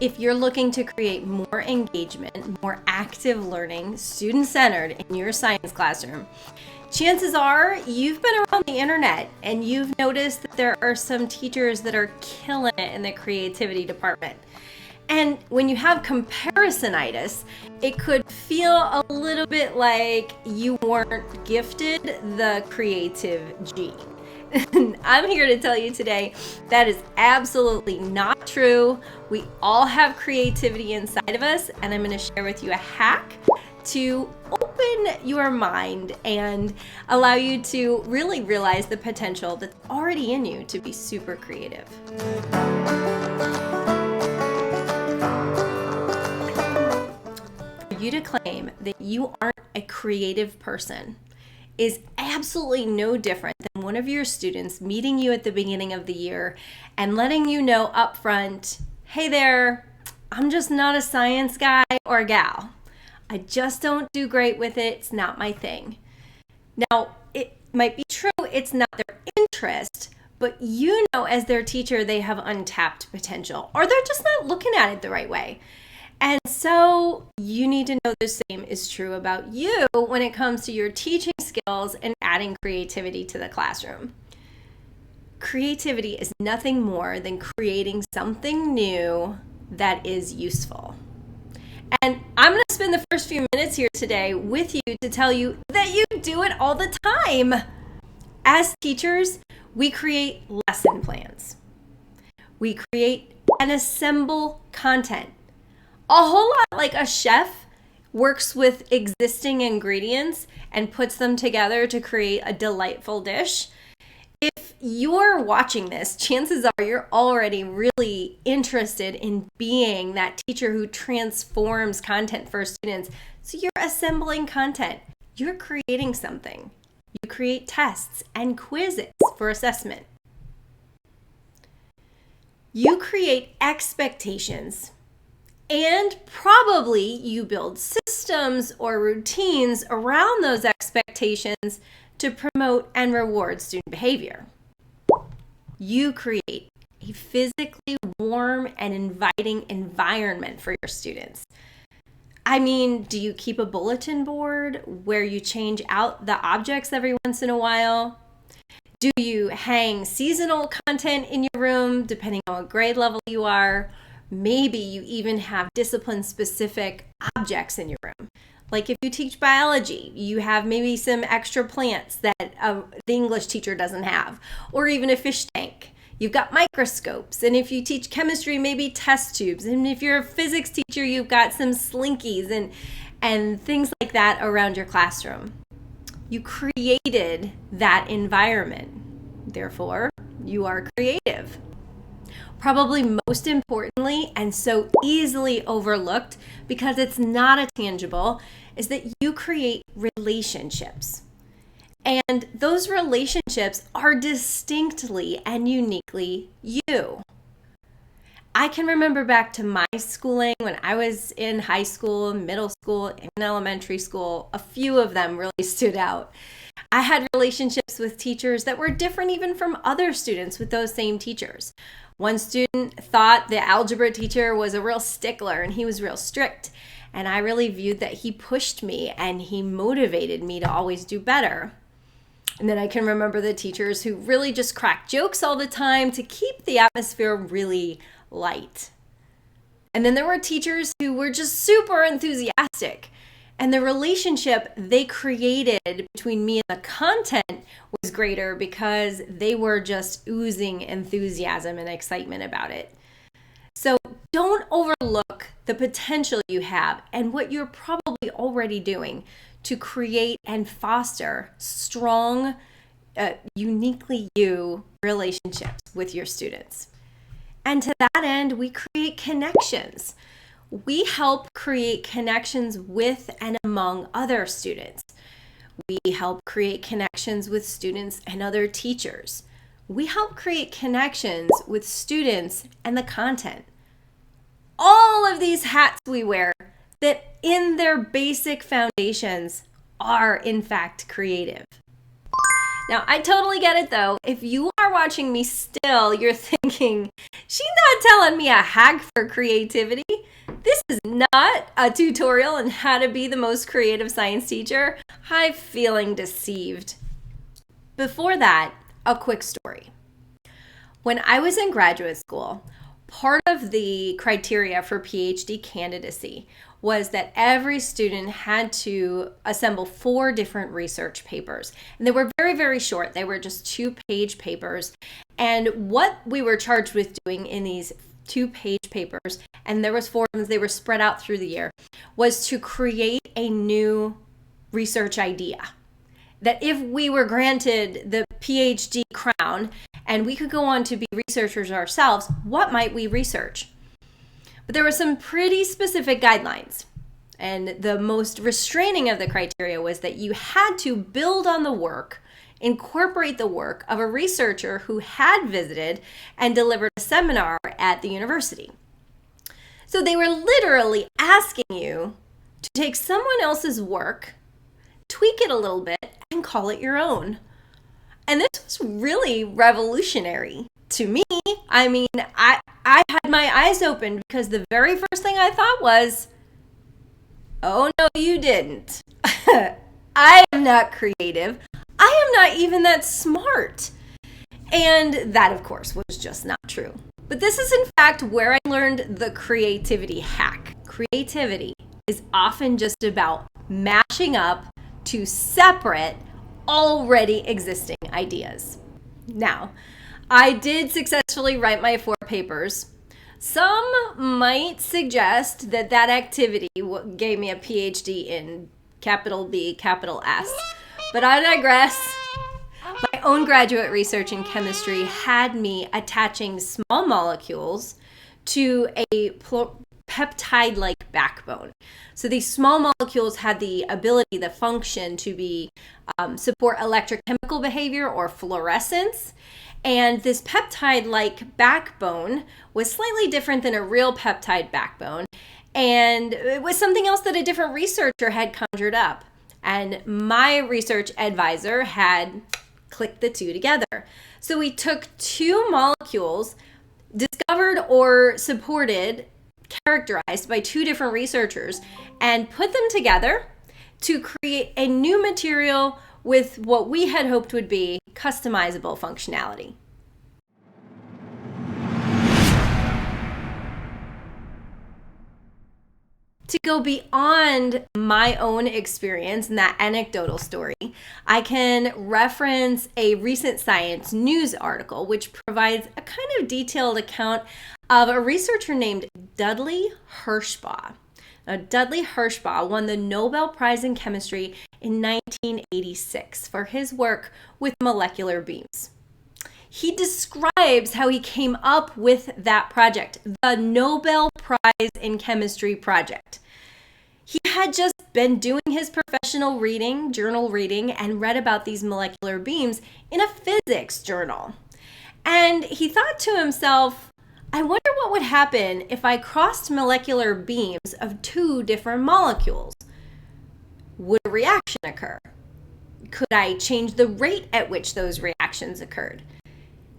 If you're looking to create more engagement, more active learning, student-centered in your science classroom, chances are you've been around the internet and you've noticed that there are some teachers that are killing it in the creativity department. And when you have comparisonitis, it could feel a little bit like you weren't gifted the creative gene. I'm here to tell you today that is absolutely not true. We all have creativity inside of us, and I'm going to share with you a hack to open your mind and allow you to really realize the potential that's already in you to be super creative. For you to claim that you aren't a creative person is absolutely no different than one of your students meeting you at the beginning of the year and letting you know up front, hey there, I'm just not a science guy or gal. I just don't do great with it. It's not my thing. Now, it might be true it's not their interest, but you know as their teacher they have untapped potential, or they're just not looking at it the right way. And so you need to know the same is true about you when it comes to your teaching skills and adding creativity to the classroom. Creativity is nothing more than creating something new that is useful. And I'm going to spend the first few minutes here today with you to tell you that you do it all the time. As teachers, we create lesson plans. We create and assemble content. A whole lot like a chef works with existing ingredients and puts them together to create a delightful dish. If you're watching this, chances are you're already really interested in being that teacher who transforms content for students. So you're assembling content. You're creating something. You create tests and quizzes for assessment. You create expectations. And probably you build systems or routines around those expectations to promote and reward student behavior. You create a physically warm and inviting environment for your students. I mean, do you keep a bulletin board where you change out the objects every once in a while? Do you hang seasonal content in your room depending on what grade level you are? Maybe you even have discipline-specific objects in your room. Like if you teach biology, you have maybe some extra plants that the English teacher doesn't have, or even a fish tank. You've got microscopes, and if you teach chemistry, maybe test tubes. And if you're a physics teacher, you've got some slinkies and things like that around your classroom. You created that environment. Therefore, you are creative. Probably most importantly, and so easily overlooked because it's not a tangible, is that you create relationships. And those relationships are distinctly and uniquely you. I can remember back to my schooling when I was in high school, middle school, and elementary school. A few of them really stood out. I had relationships with teachers that were different even from other students with those same teachers. One student thought the algebra teacher was a real stickler and he was real strict. And I really viewed that he pushed me and he motivated me to always do better. And then I can remember the teachers who really just cracked jokes all the time to keep the atmosphere really light. And then there were teachers who were just super enthusiastic. And the relationship they created between me and the content was greater because they were just oozing enthusiasm and excitement about it. So don't overlook the potential you have and what you're probably already doing to create and foster strong, uniquely you relationships with your students. And to that end, we create connections. We help create connections with and among other students. We help create connections with students and other teachers. We help create connections with students and the content. All of these hats we wear that in their basic foundations are in fact creative. Now, I totally get it though. If you are watching me still, you're thinking, she's not telling me a hack for creativity. This is not a tutorial on how to be the most creative science teacher. I'm feeling deceived. Before that, a quick story. When I was in graduate school, part of the criteria for PhD candidacy was that every student had to assemble 4 different research papers. And they were very, very short. They were just 2-page papers. And what we were charged with doing in these 2-page papers, and there was 4 of them, they were spread out through the year, was to create a new research idea. That if we were granted the PhD crown and we could go on to be researchers ourselves, what might we research? But there were some pretty specific guidelines. And the most restraining of the criteria was that you had to build on the work, incorporate the work of a researcher who had visited and delivered a seminar at the university. So they were literally asking you to take someone else's work, tweak it a little bit, and call it your own. And this was really revolutionary to me. I mean, I had my eyes open because the very first thing I thought was, oh no, you didn't. I am not creative. I am not even that smart. And that, of course, was just not true. But this is, in fact, where I learned the creativity hack. Creativity is often just about mashing up 2 separate, already existing ideas. Now, I did successfully write my 4 papers. Some might suggest that that activity gave me a PhD in capital B, capital S. But I digress. My own graduate research in chemistry had me attaching small molecules to a peptide-like backbone. So these small molecules had the ability, the function to be support electrochemical behavior or fluorescence. And this peptide-like backbone was slightly different than a real peptide backbone. And it was something else that a different researcher had conjured up. And my research advisor had clicked the 2 together. So we took 2 molecules discovered or supported, characterized by 2 different researchers, and put them together to create a new material with what we had hoped would be customizable functionality. To go beyond my own experience and that anecdotal story, I can reference a recent Science News article which provides a kind of detailed account of a researcher named Dudley Hirschbaugh. Now, Dudley Hirschbaugh won the Nobel Prize in Chemistry in 1986 for his work with molecular beams. He describes how he came up with that project, the Nobel Prize in Chemistry project. He had just been doing his professional reading, journal reading, and read about these molecular beams in a physics journal. And he thought to himself, I wonder what would happen if I crossed molecular beams of 2 different molecules. Would a reaction occur? Could I change the rate at which those reactions occurred?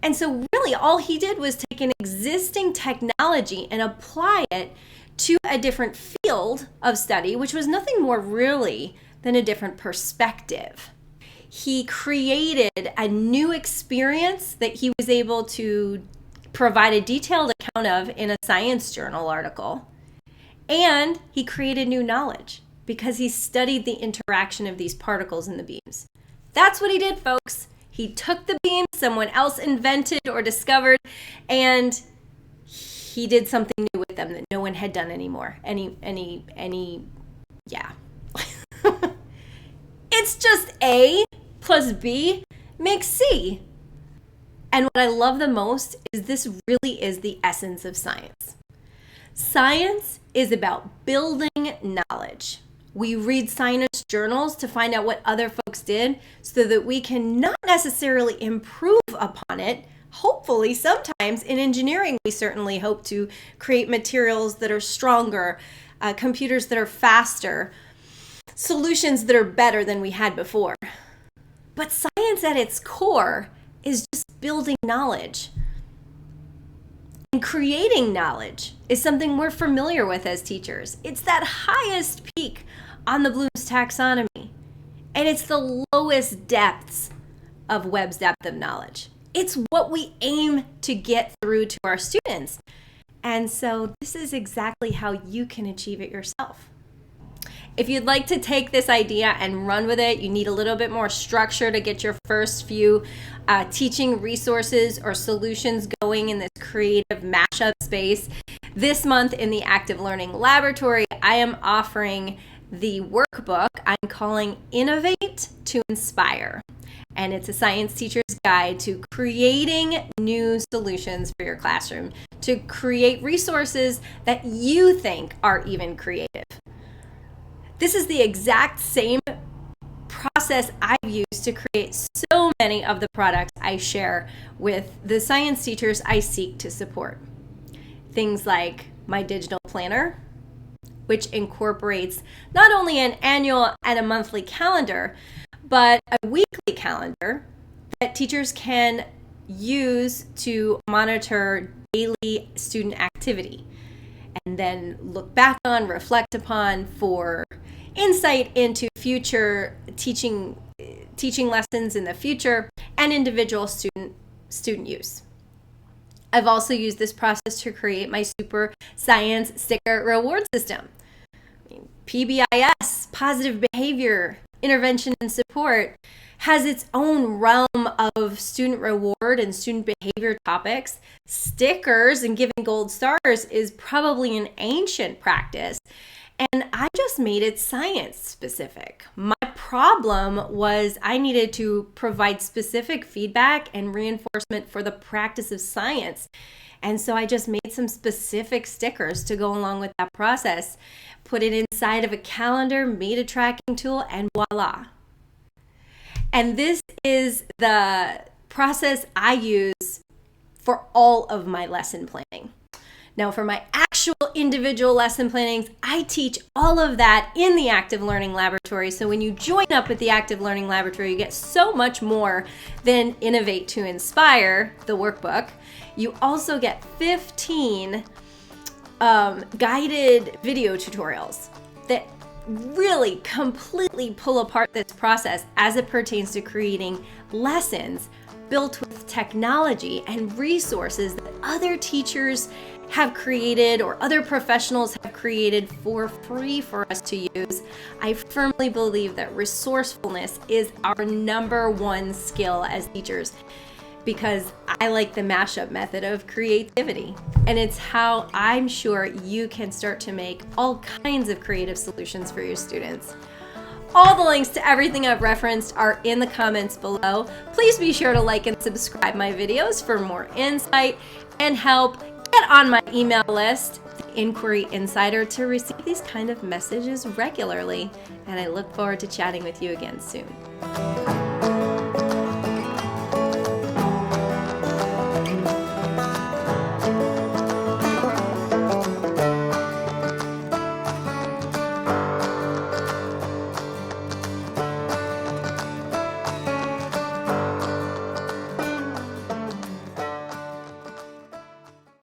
And so really all he did was take an existing technology and apply it to a different field of study, which was nothing more really than a different perspective. He created a new experience that he was able to provide a detailed account of in a science journal article. And he created new knowledge because he studied the interaction of these particles in the beams. That's what he did, folks. He took the beams someone else invented or discovered, and he did something new with them that no one had done anymore. Yeah. It's just A plus B makes C. And what I love the most is this really is the essence of science. Science is about building knowledge. We read science journals to find out what other folks did so that we can not necessarily improve upon it. Hopefully, sometimes in engineering, we certainly hope to create materials that are stronger, computers that are faster, solutions that are better than we had before. But science at its core is just building knowledge. And creating knowledge is something we're familiar with as teachers. It's that highest peak on the Bloom's taxonomy. And it's the lowest depths of Webb's depth of knowledge. It's what we aim to get through to our students. And so this is exactly how you can achieve it yourself. If you'd like to take this idea and run with it, you need a little bit more structure to get your first few teaching resources or solutions going in this creative mashup space. This month in the Active Learning Laboratory, I am offering the workbook I'm calling Innovate to Inspire. And it's a science teacher's guide to creating new solutions for your classroom, to create resources that you think are even creative. This is the exact same process I've used to create so many of the products I share with the science teachers I seek to support. Things like my digital planner, which incorporates not only an annual and a monthly calendar, but a weekly calendar that teachers can use to monitor daily student activity and then look back on, reflect upon for insight into future teaching lessons in the future and individual student use. I've also used this process to create my Super Science Sticker reward system. PBIS, positive behavior, intervention and support, has its own realm of student reward and student behavior topics. Stickers and giving gold stars is probably an ancient practice, and I just made it science specific. My problem was I needed to provide specific feedback and reinforcement for the practice of science. And so I just made some specific stickers to go along with that process, put it inside of a calendar, made a tracking tool, and voila. And this is the process I use for all of my lesson planning. Now, for my actual individual lesson plannings, I teach all of that in the Active Learning Laboratory. So when you join up with the Active Learning Laboratory, you get so much more than Innovate to Inspire, the workbook. You also get 15 guided video tutorials that really completely pull apart this process as it pertains to creating lessons built with technology and resources that other teachers have created or other professionals have created for free for us to use. I firmly believe that resourcefulness is our #1 skill as teachers, because I like the mashup method of creativity. And it's how I'm sure you can start to make all kinds of creative solutions for your students. All the links to everything I've referenced are in the comments below. Please be sure to like and subscribe my videos for more insight and help. Get on my email list, the Inquiry Insider, to receive these kind of messages regularly. And I look forward to chatting with you again soon.